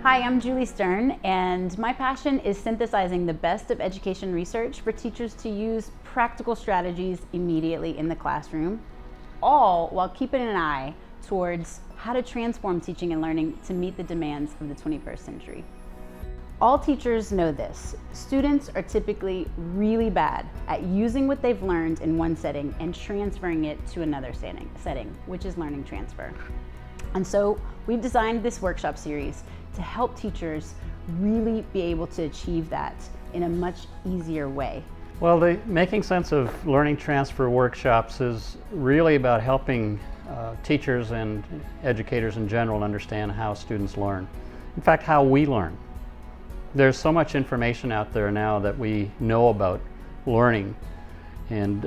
Hi, I'm Julie Stern, and my passion is synthesizing the best of education research for teachers to use practical strategies immediately in the classroom, all while keeping an eye towards how to transform teaching and learning to meet the demands of the 21st century. All teachers know this. Students are typically really bad at using what they've learned in one setting and transferring it to another setting, which is learning transfer. And so we've designed this workshop series to help teachers really be able to achieve that in a much easier way. Well, the Making Sense of Learning Transfer workshops is really about helping teachers and educators in general understand how students learn. In fact, how we learn. There's so much information out there now that we know about learning. And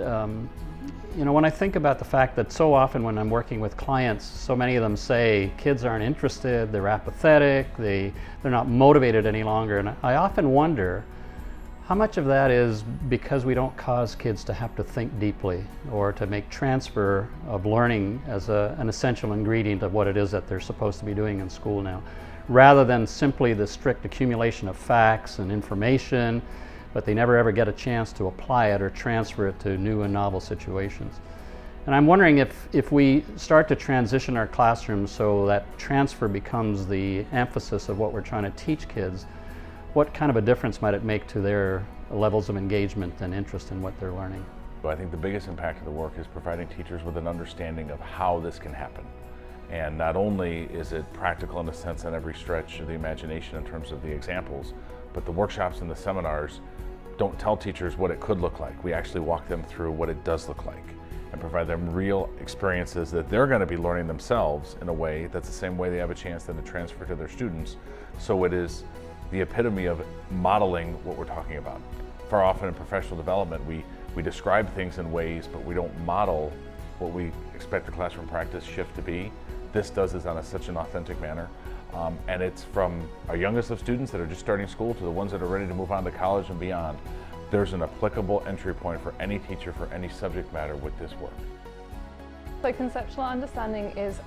when I think about the fact that so often when I'm working with clients, so many of them say kids aren't interested, they're apathetic, they're not motivated any longer. And I often wonder how much of that is because we don't cause kids to have to think deeply or to make transfer of learning as an essential ingredient of what it is that they're supposed to be doing in school now, rather than simply the strict accumulation of facts and information, but they never ever get a chance to apply it or transfer it to new and novel situations. And I'm wondering if we start to transition our classrooms so that transfer becomes the emphasis of what we're trying to teach kids, what kind of a difference might it make to their levels of engagement and interest in what they're learning? I think the biggest impact of the work is providing teachers with an understanding of how this can happen. And not only is it practical in a sense on every stretch of the imagination in terms of the examples, but the workshops and the seminars don't tell teachers what it could look like. We actually walk them through what it does look like and provide them real experiences that they're going to be learning themselves in a way that's the same way they have a chance then to transfer to their students. So it is the epitome of modeling what we're talking about. Far often in professional development, we describe things in ways, but we don't model what we expect the classroom practice shift to be. This does this on such an authentic manner. And it's from our youngest of students that are just starting school to the ones that are ready to move on to college and beyond. There's an applicable entry point for any teacher for any subject matter with this work. So conceptual understanding is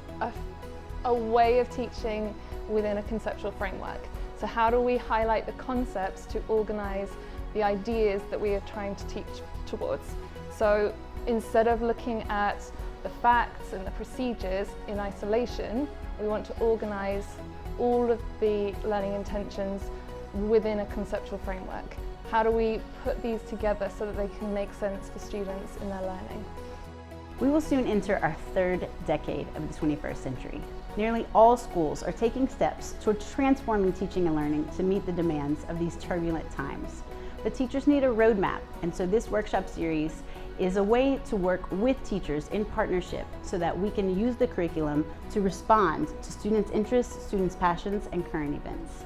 a way of teaching within a conceptual framework. So how do we highlight the concepts to organize the ideas that we are trying to teach towards? So instead of looking at the facts and the procedures in isolation, we want to organize all of the learning intentions within a conceptual framework. How do we put these together so that they can make sense for students in their learning? We will soon enter our third decade of the 21st century. Nearly all schools are taking steps toward transforming teaching and learning to meet the demands of these turbulent times. But teachers need a roadmap, and so this workshop series is a way to work with teachers in partnership so that we can use the curriculum to respond to students' interests, students' passions, and current events.